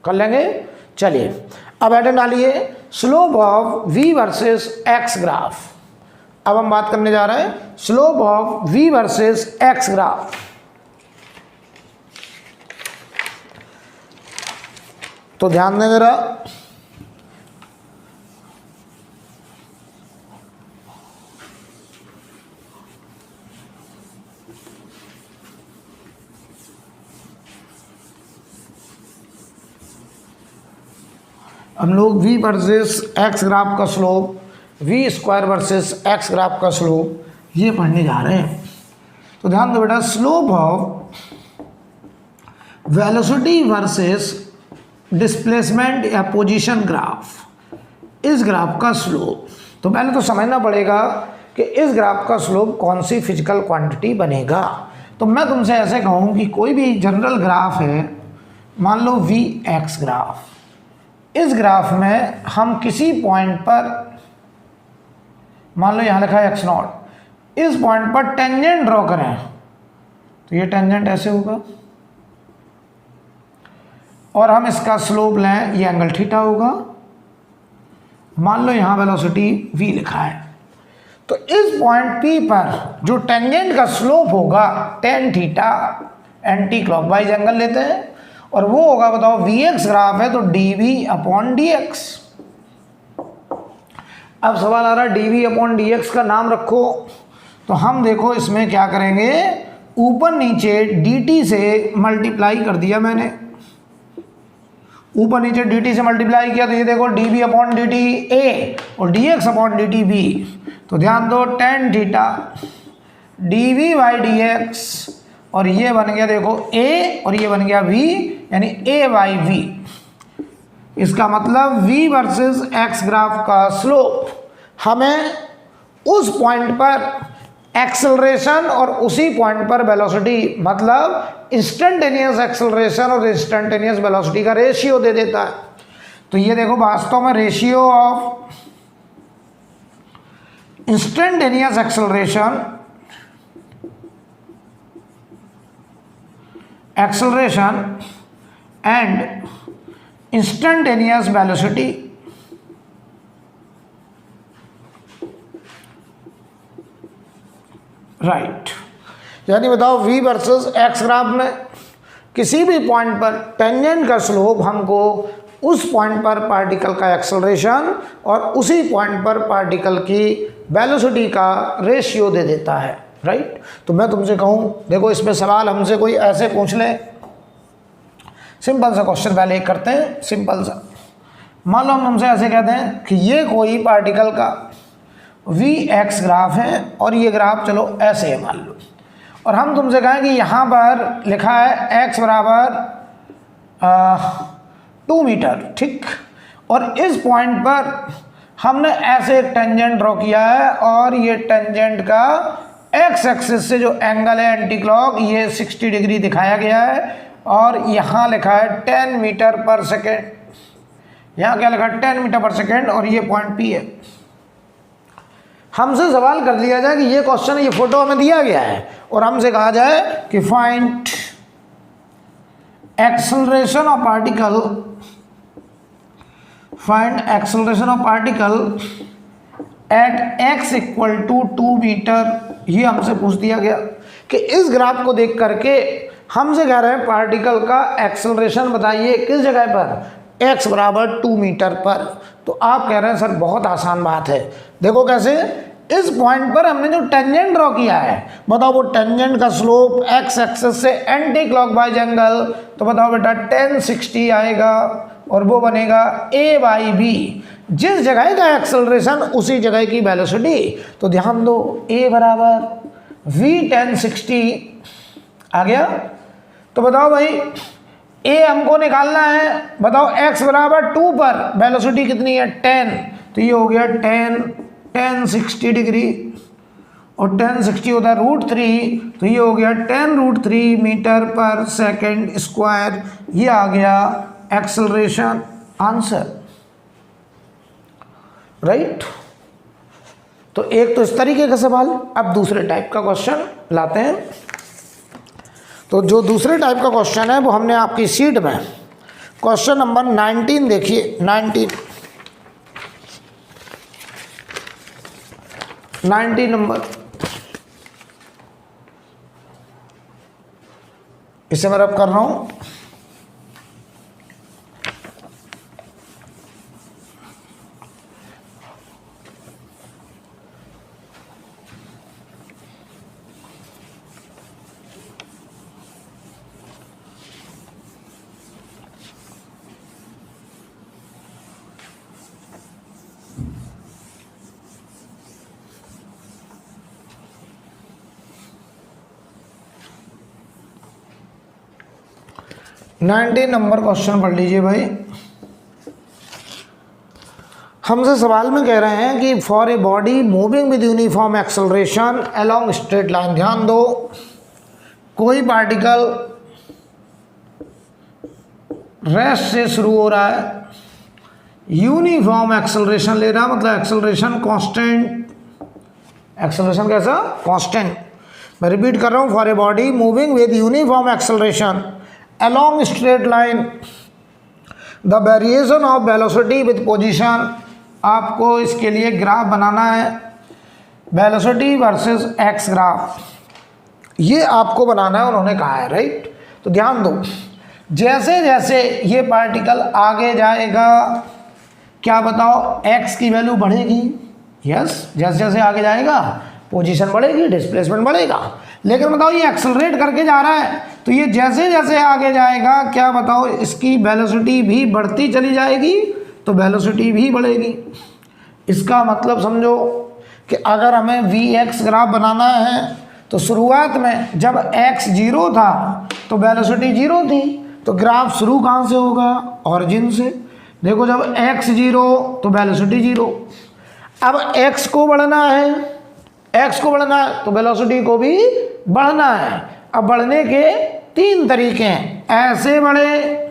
कर लेंगे। चलिए अब एडन डालिए slope of v versus x graph. अब हम बात करने जा रहे हैं slope of v versus x graph. तो ध्यान दें जरा, हम लोग v वर्सेस x ग्राफ का slope, v square versus x graph का स्लोप ये पढ़ने जा रहे हैं। तो ध्यान दो बेटा, slope of velocity versus displacement या पोजीशन ग्राफ, इस ग्राफ का स्लोप। तो पहले तो समझना पड़ेगा कि इस ग्राफ का स्लोप कौन सी फिजिकल क्वांटिटी बनेगा। तो मैं तुमसे ऐसे कहूँ कि कोई भी जनरल ग्राफ है, मान लो वी एक्स ग्राफ, इस ग्राफ में हम किसी पॉइंट पर, मान लो यहाँ लिखा है एक्स नॉट, इस पॉइंट पर टेंजेंट ड्रॉ करें, तो ये टेंजेंट ऐसे होगा और हम इसका स्लोप लें, ये एंगल थीटा होगा। मान लो यहाँ वेलोसिटी v लिखा है, तो इस पॉइंट P पर जो टेंजेंट का स्लोप होगा tan theta, anti clockwise angle लेते हैं, और वो होगा बताओ vx ग्राफ है तो dv/dx। अब सवाल आ रहा है dv/dx का नाम रखो, तो हम देखो इसमें क्या करेंगे, ऊपर नीचे dt से मल्टीप्लाई कर दिया मैंने, ऊपर नीचे dt से मल्टीप्लाई किया, तो ये देखो dv/dt a और dx/dt b। तो ध्यान दो tan थीटा dv/dx, और ये बन गया देखो a और ये बन गया v, यानी a/v। इसका मतलब v वर्सेस x ग्राफ का स्लोप हमें उस पॉइंट पर एक्सेलरेशन और उसी पॉइंट पर वेलोसिटी, मतलब इंस्टेंटेनियस एक्सेलरेशन और इंस्टेंटेनियस वेलोसिटी का रेशियो दे देता है। तो ये देखो वास्तव में ratio of instantaneous acceleration and instantaneous velocity, right. यानी बताओ v वर्सेस x ग्राफ में किसी भी पॉइंट पर टेंजेंट का स्लोप हमको उस पॉइंट पर पार्टिकल का एक्सेलरेशन और उसी पॉइंट पर पार्टिकल की वेलोसिटी का रेशियो दे देता है। राइट, तो मैं तुमसे कहूँ देखो इसमें सवाल हमसे कोई ऐसे पूछ ले, सिंपल सा क्वेश्चन पहले एक करते हैं, सिंपल सा। मान लो हम हमसे ऐसे कहते हैं कि ये कोई पार्टिकल का vx ग्राफ है और ये ग्राफ चलो ऐसे है मान लो, और हम तुमसे कहें कि यहाँ पर लिखा है x बराबर 2 मीटर, ठीक, और इस पॉइंट पर हमने ऐसे एक टेंजेंट ड्रॉ किया है और ये टेंजेंट का x एक्सिस से जो एंगल है एंटी क्लॉक ये 60 डिग्री दिखाया गया है, और यहाँ लिखा है 10 मीटर पर सेकेंड, यहाँ क्या लिखा है 10 मीटर पर सेकेंड, और ये पॉइंट P है। हमसे सवाल कर लिया जाए कि ये क्वेश्चन, ये फोटो हमें दिया गया है और हमसे कहा जाए कि find acceleration of particle, find acceleration of particle at x equal to 2 metre. ये हमसे पूछ दिया गया कि इस ग्राफ को देख करके हमसे कह रहे हैं पार्टिकल का एक्सेलरेशन बताइए किस जगह पर, x बराबर 2 मीटर पर। तो आप कह रहे हैं सर बहुत आसान बात है, देखो कैसे, इस पॉइंट पर हमने जो टेंजेंट ड्रॉ किया है, बताओ वो टेंजेंट का स्लोप एक्स एक्सिस से एंटी क्लॉकवाइज एंगल, तो बताओ बेटा 1060 आएगा और वो बनेगा a बाई बी। जिस जगह का एक्सेलरेशन उसी जगह की वेलोसिटी, तो ध्यान दो a बराबर v 1060 आ गया। तो बताओ भाई a हमको निकालना है, बताओ x बराबर 2 पर वेलोसिटी कितनी है 10, तो ये हो गया 10 60 डिग्री और 1060 होता है √3, तो ये हो गया 10√3 मीटर पर सेकंड स्क्वायर। ये आ गया एक्सेलरेशन आंसर, राइट। तो एक तो इस तरीके का सवाल। अब दूसरे टाइप का क्वेश्चन लाते हैं। तो जो दूसरे टाइप का क्वेश्चन है वो हमने आपकी शीट में क्वेश्चन नंबर 19 देखिए, 19 नंबर, इसे मैं रब कर रहा हूं। नाइनटीन नंबर क्वेश्चन पढ़ लीजिए भाई। हमसे सवाल में कह रहे हैं कि for a body moving with uniform acceleration along straight line, ध्यान दो, कोई पार्टिकल रेस्ट से शुरू हो रहा है, यूनिफॉर्म एक्सेलरेशन ले रहा, मतलब एक्सेलरेशन कांस्टेंट, एक्सेलरेशन कैसा कांस्टेंट। मैं रिपीट कर रहा हूं, for a body moving with uniform acceleration along straight line the variation of velocity with position, आपको इसके लिए ग्राफ बनाना है, वेलोसिटी वर्सेस एक्स ग्राफ, ये आपको बनाना है, उन्होंने कहा है, राइट। तो ध्यान दो, जैसे जैसे ये पार्टिकल आगे जाएगा, क्या बताओ एक्स की वैल्यू बढ़ेगी, यस, जैसे जैसे आगे जाएगा पोजीशन बढ़ेगी, डिस्प्लेसमेंट बढ़ेगा। लेकिन बताओ ये एक्सेलरेट करके जा रहा है, तो ये जैसे जैसे आगे जाएगा, क्या बताओ इसकी वेलोसिटी भी बढ़ती चली जाएगी, तो वेलोसिटी भी बढ़ेगी। इसका मतलब समझो कि अगर हमें वी एक्स ग्राफ बनाना है, तो शुरुआत में जब एक्स 0 था तो वेलोसिटी 0 थी, तो ग्राफ शुरू कहाँ से होगा, ऑरिजिन से। देखो जब एक्स 0 तो वेलोसिटी 0, अब एक्स को बढ़ना है, एक्स को बढ़ना है तो वेलोसिटी को भी बढ़ना है। अब बढ़ने के 3 तरीके हैं, ऐसे बढ़े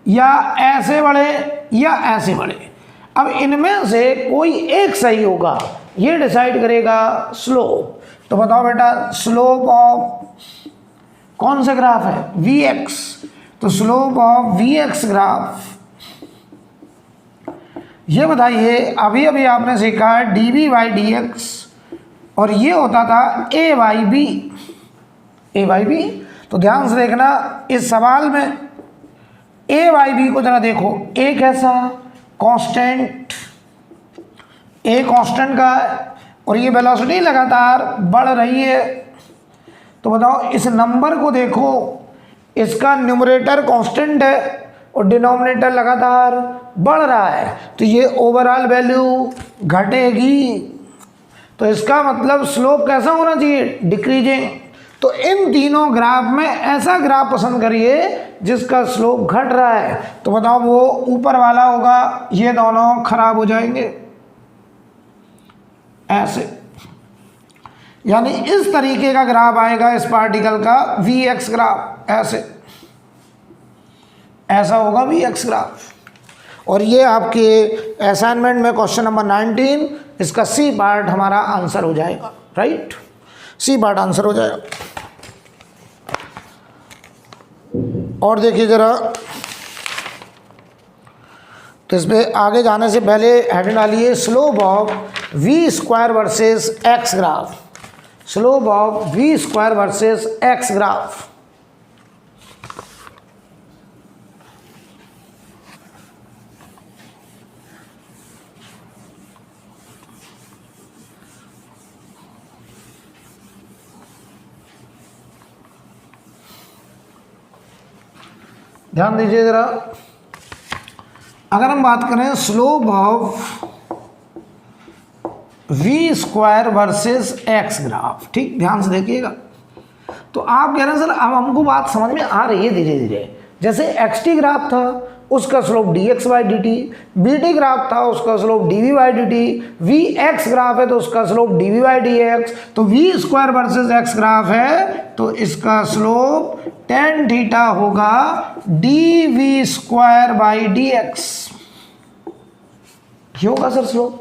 या ऐसे बढ़े या ऐसे बढ़े। अब इनमें से कोई एक सही होगा, ये डिसाइड करेगा स्लोप। तो बताओ बेटा स्लोप ऑफ कौन सा ग्राफ है, वी एक्स, तो slope of v x graph, ये बताइए। अभी अभी आपने सीखा है डी बाई डी एक्स, और ये होता था A by B, A by B. तो ध्यान से देखना इस सवाल में ए बाई बी को जरा देखो, ए कैसा कांस्टेंट, ए कांस्टेंट का है और ये वेलोसिटी लगातार बढ़ रही है। तो बताओ इस नंबर को देखो, इसका न्यूमरेटर कांस्टेंट है और डिनोमिनेटर लगातार बढ़ रहा है, तो ये ओवरऑल वैल्यू घटेगी। तो इसका मतलब स्लोप कैसा होना चाहिए, डिक्रीजिंग। तो इन तीनों ग्राफ में ऐसा ग्राफ पसंद करिए जिसका स्लोप घट रहा है। तो बताओ वो ऊपर वाला होगा, ये दोनों खराब हो जाएंगे ऐसे, यानी इस तरीके का ग्राफ आएगा इस पार्टिकल का वी एक्स ग्राफ, ऐसे ऐसा होगा वी एक्स ग्राफ। और ये आपके असाइनमेंट में क्वेश्चन नंबर 19, इसका सी पार्ट हमारा आंसर हो जाएगा, राइट, सी पार्ट आंसर हो जाएगा। और देखिए जरा, तो इसमें आगे जाने से पहले हेडिंग डालिए slope of v square versus x graph, slope of v square versus x graph. ध्यान दीजिए जरा, अगर हम बात करें slope of v square versus x graph, ठीक ध्यान से देखिएगा। तो आप कह रहे हैं सर अब हमको बात समझ में आ रही है धीरे धीरे। जैसे एक्स टी ग्राफ था उसका slope d x by d t, b t graph था उसका slope d v by d t, v x graph है तो उसका slope d v by d x. तो v square versus x graph है तो इसका स्लोप टेन थीटा होगा d v square by d x, ये होगा सर स्लोप।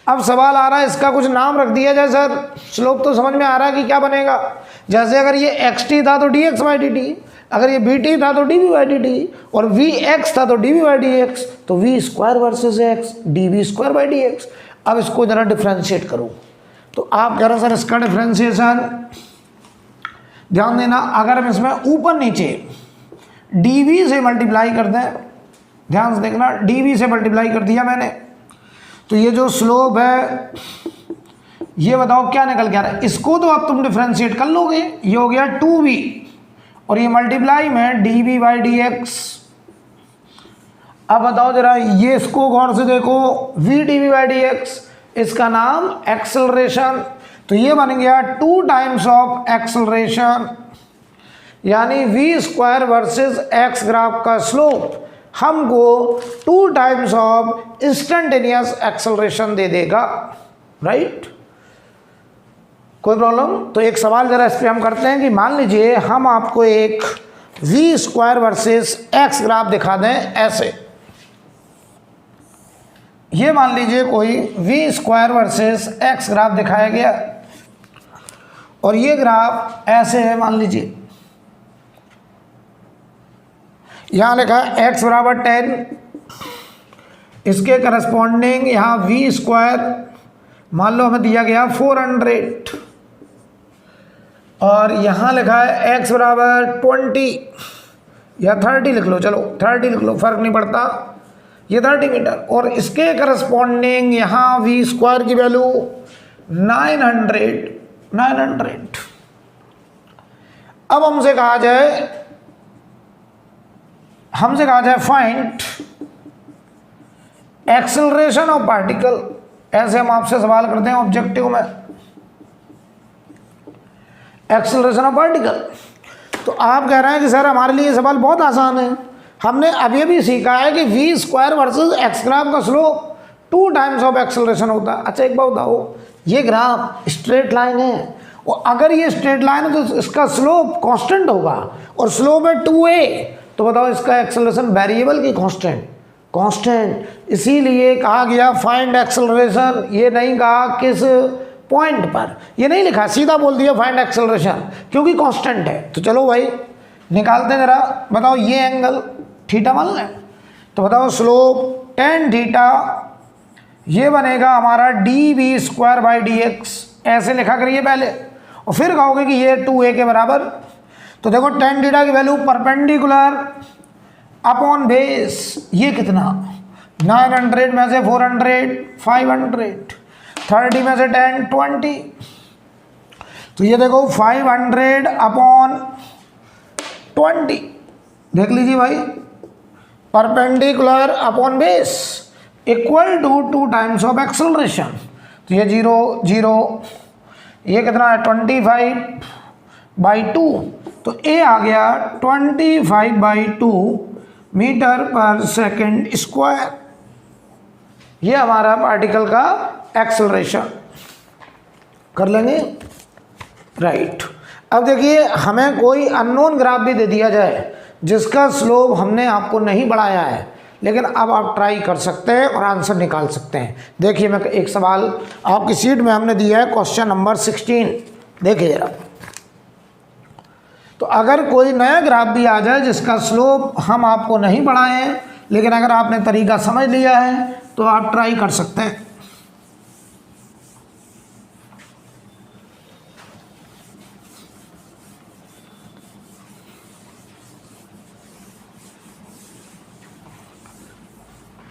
अब सवाल आ रहा है इसका कुछ नाम रख दिया जाए सर, स्लोप तो समझ में आ रहा है कि क्या बनेगा। जैसे अगर ये एक्स टी था तो d x by d t, अगर ये बी टी था तो d v by d t, और वी एक्स था तो d v by d x, तो v square versus x d v square by d x. अब इसको जरा डिफ्रेंशिएट करूँ तो आप कह रहे हैं सर इसका डिफ्रेंशिएशन, ध्यान देना, अगर हम इसमें ऊपर नीचे डी वी से मल्टीप्लाई कर दें, ध्यान से देखना, डी वी से मल्टीप्लाई कर दिया मैंने, तो ये जो स्लोप है ये बताओ क्या निकल के आ रहा है। इसको तो अब तुम डिफ्रेंशिएट कर लोगे, ये हो गया 2v और ये मल्टीप्लाई में d v by d x. अब बताओ जरा ये इसको गौर से देखो, v d v by d x, इसका नाम एक्सेलरेशन, तो ये बन गया 2 टाइम्स ऑफ एक्सेलरेशन, यानी v square versus x graph का स्लोप हमको 2 टाइम्स ऑफ इंस्टेंटेनियस एक्सेलरेशन दे देगा, राइट। कोई प्रॉब्लम? तो एक सवाल जरा इस पे हम करते हैं कि मान लीजिए हम आपको एक v square versus x graph दिखा दें ऐसे, ये मान लीजिए कोई v square versus x graph दिखाया गया और ये ग्राफ ऐसे है, मान लीजिए यहाँ लिखा है x बराबर 10, इसके करस्पॉन्डिंग यहाँ v स्क्वायर मान लो हमें दिया गया 400, और यहाँ लिखा है x बराबर 20 या 30 लिख लो, चलो 30 लिख लो, फर्क नहीं पड़ता, ये 30 मीटर, और इसके करस्पॉन्डिंग यहाँ v स्क्वायर की वैल्यू 900। अब हमसे कहा जाए फाइंड एक्सेलरेशन ऑफ पार्टिकल, ऐसे हम आपसे सवाल करते हैं ऑब्जेक्टिव में, एक्सेलरेशन ऑफ पार्टिकल। तो आप कह रहे हैं कि सर हमारे लिए सवाल बहुत आसान है, हमने अभी भी सीखा है कि v square versus x graph का स्लोप 2 टाइम्स ऑफ एक्सेलरेशन होता है। अच्छा एक बात बताओ, ये ग्राफ स्ट्रेट लाइन है और अगर ये स्ट्रेट लाइन है तो इसका स्लोप कांस्टेंट होगा और स्लोप है 2a, तो बताओ इसका एक्सेलरेशन वेरिएबल की कांस्टेंट, इसीलिए कहा गया फाइंड एक्सेलरेशन। ये नहीं कहा किस पॉइंट पर, ये नहीं लिखा, सीधा बोल दिया फाइंड एक्सेलरेशन क्योंकि कांस्टेंट है। तो चलो भाई निकालते हैं जरा, बताओ ये एंगल थीटा मान लें, तो बताओ स्लोप tan थीटा ये बनेगा हमारा d v square by d x, ऐसे लिखा करिए पहले और फिर कहोगे कि ये 2a के बराबर। तो देखो tan थीटा की वैल्यू परपेंडिकुलर अपॉन बेस, ये कितना 900 में से 400 500, 30 में से 10 20, तो ये देखो 500 अपॉन 20, देख लीजिए भाई, perpendicular upon base equal to 2 times of acceleration. तो ये 0 0, ये कितना है 25/2, तो ए आ गया 25/2 मीटर पर सेकेंड स्क्वायर, ये हमारा पार्टिकल का एक्सेलरेशन कर लेंगे, राइट। अब देखिए हमें कोई अननोन ग्राफ भी दे दिया जाए जिसका स्लोप हमने आपको नहीं बढ़ाया है, लेकिन अब आप ट्राई कर सकते हैं और आंसर निकाल सकते हैं। देखिए मैं एक सवाल आपकी शीट में हमने दिया है, क्वेश्चन नंबर 16, देखिए जरा। तो अगर कोई नया ग्राफ भी आ जाए जिसका स्लोप हम आपको नहीं बढ़ाए हैं, लेकिन अगर आपने तरीका समझ लिया है तो आप ट्राई कर सकते हैं।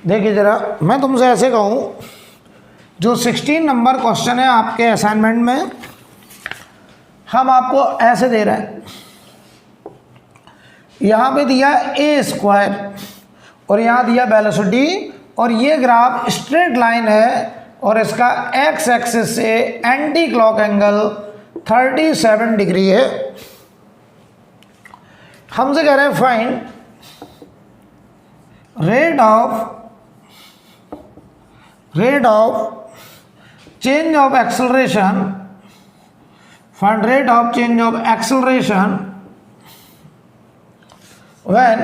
देखिए ज़रा मैं तुमसे ऐसे कहूँ, जो 16 नंबर क्वेश्चन है आपके असाइनमेंट में, हम आपको ऐसे दे रहे हैं यहाँ पे दिया ए स्क्वायर और यहाँ दिया वेलोसिटी, और ये ग्राफ स्ट्रेट लाइन है और इसका एक्स एक्सिस से एंटी क्लॉक एंगल 37 डिग्री है। हमसे कह रहे हैं find rate of change of acceleration, find rate of change of acceleration when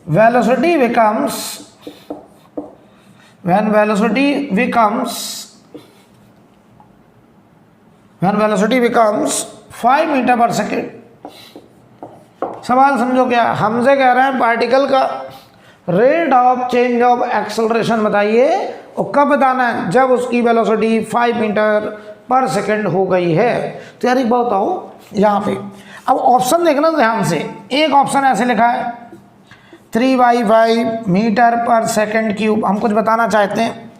velocity becomes 5 metre पर सेकेंड। सवाल समझो क्या, हमसे कह रहे हैं पार्टिकल का rate of change of acceleration बताइए, और कब बताना है, जब उसकी वेलोसिटी 5 मीटर पर सेकेंड हो गई है। तो यार एक बात बताओ, यहाँ पे अब ऑप्शन देखना ध्यान से। एक ऑप्शन ऐसे लिखा है 3/5 मीटर पर सेकेंड क्यूब, हम कुछ बताना चाहते हैं।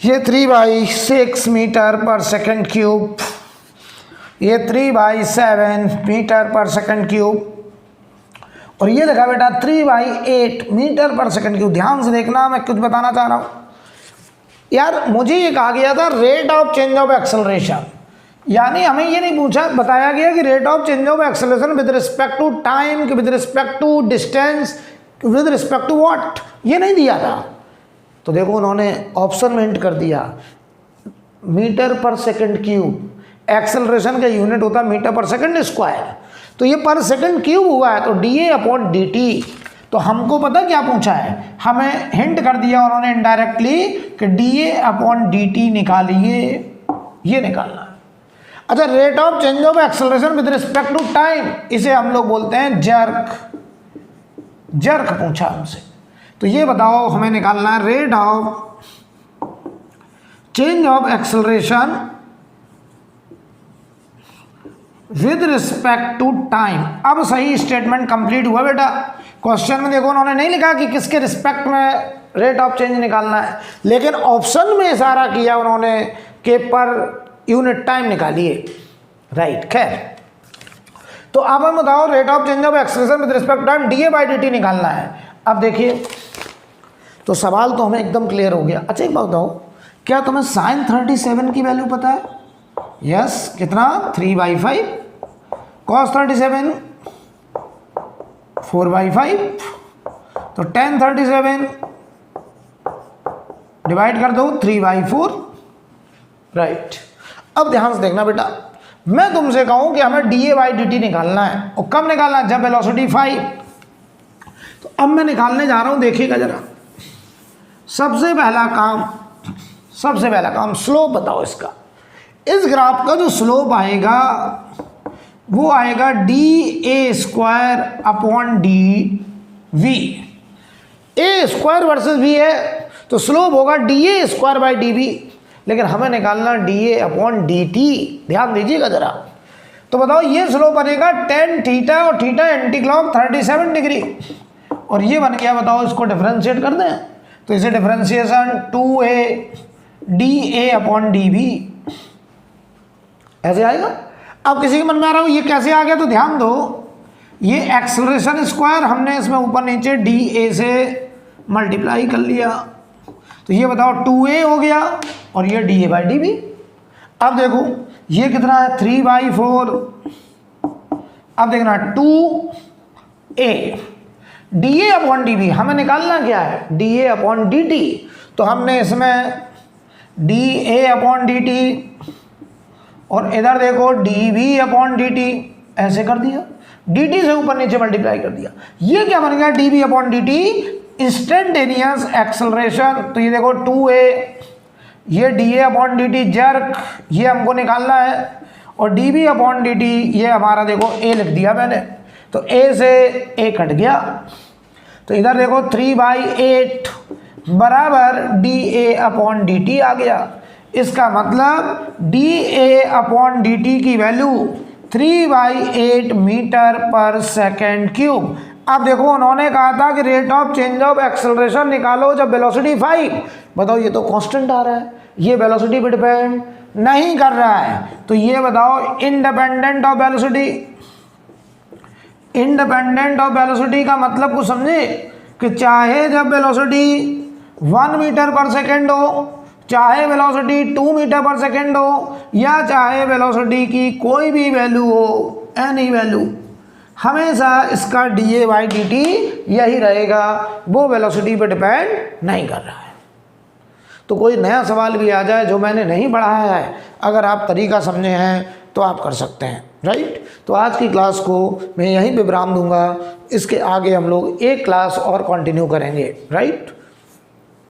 ये 3/6 मीटर पर सेकेंड क्यूब, ये 3/7 मीटर पर सेकेंड क्यूब, और ये लिखा बेटा 3/8 मीटर पर सेकेंड क्यूब। ध्यान से देखना, मैं कुछ बताना चाह रहा हूँ यार। मुझे ये कहा गया था rate of change of acceleration, यानी हमें ये नहीं पूछा, बताया गया कि rate of change of acceleration with respect to time, with respect to distance, with respect to what, ये नहीं दिया था। तो देखो उन्होंने ऑप्शन में हिंट कर दिया मीटर पर सेकंड क्यूब, एक्सेलरेशन का यूनिट होता है मीटर पर सेकंड स्क्वायर, तो ये पर सेकंड क्यूब हुआ है, तो dA/dt। तो हमको पता क्या पूछा है, हमें हिंट कर दिया उन्होंने इनडायरेक्टली कि dA/dt निकालिए, ये निकालना है। अच्छा, rate of change of acceleration with respect to time, इसे हम लोग बोलते हैं जर्क पूछा हमसे। तो ये बताओ हमें निकालना है rate of change of acceleration with respect to time. अब सही स्टेटमेंट कंप्लीट हुआ बेटा। क्वेश्चन में देखो उन्होंने नहीं लिखा कि किसके रिस्पेक्ट में रेट ऑफ चेंज निकालना है, लेकिन ऑप्शन में इशारा किया उन्होंने कि पर यूनिट टाइम निकालिए, राइट। खैर, तो अब हम बताओ rate of change of acceleration with respect time dA/dt निकालना है। अब देखिए, तो सवाल तो हमें एकदम क्लियर हो गया। अच्छा एक बात बताओ, क्या तुम्हें sin 37 की वैल्यू पता है? यस, कितना? 3/5, cos 37 4/5, तो tan 37 डिवाइड कर दो 3/4, राइट। अब ध्यान से देखना बेटा, मैं तुमसे कहूं कि हमें dA/dt निकालना है, और कब निकालना है? जब वेलोसिटी 5। तो अब मैं निकालने जा रहा हूं, देखिएगा जरा। सबसे पहला काम स्लोप बताओ इसका। इस ग्राफ का जो स्लोप आएगा वो आएगा dA/dV। ए स्क्वायर वर्सेस v है, तो स्लोप होगा dA/dV, लेकिन हमें निकालना dA/dt। ध्यान दीजिएगा जरा। तो बताओ, ये स्लोप बनेगा tan थीटा, और थीटा एंटी क्लॉक 37 डिग्री, और ये बन गया, बताओ इसको डिफरेंशिएट कर दें, तो इसे डिफरेंशिएशन 2a dA/dV ऐसे आएगा। अब किसी के मन में आ रहा हो ये कैसे आ गया, तो ध्यान दो, ये एक्सेलरेशन स्क्वायर हमने इसमें ऊपर नीचे dA से मल्टीप्लाई कर लिया, तो ये बताओ 2a हो गया, और ये dA/dV। अब देखो ये कितना है, 3/4, अब देखना 2a dA/dV, हमें निकालना क्या है? dA/dt। तो हमने इसमें dA/dt और इधर देखो dV/dt ऐसे कर दिया, dt से ऊपर नीचे मल्टीप्लाई कर दिया। ये क्या बन गया? dV/dt, instantaneous acceleration. तो ये देखो 2a, ये dA/dt जर्क, ये हमको निकालना है, और dV/dt ये हमारा देखो a लिख दिया मैंने, तो a से a कट गया, तो इधर देखो 3/8 बराबर dA/dt आ गया। इसका मतलब dA/dt की वैल्यू 3/8 मीटर पर सेकेंड क्यूब। अब देखो उन्होंने कहा था कि rate of change of acceleration निकालो जब वेलोसिटी 5। बताओ, ये तो कांस्टेंट आ रहा है, ये वेलोसिटी पे डिपेंड नहीं कर रहा है। तो ये बताओ independent of velocity, independent of velocity का मतलब कुछ समझे कि चाहे जब वेलोसिटी 1 मीटर पर सेकेंड हो, चाहे वेलोसिटी 2 मीटर पर सेकेंड हो, या चाहे वेलोसिटी की कोई भी वैल्यू हो, एनी वैल्यू, हमेशा इसका dA/dt यही रहेगा, वो वेलोसिटी पर डिपेंड नहीं कर रहा है। तो कोई नया सवाल भी आ जाए जो मैंने नहीं पढ़ाया है, अगर आप तरीका समझे हैं तो आप कर सकते हैं, राइट। तो आज की क्लास को मैं यहीं पे विराम दूंगा, इसके आगे हम लोग एक क्लास और कंटिन्यू करेंगे, राइट।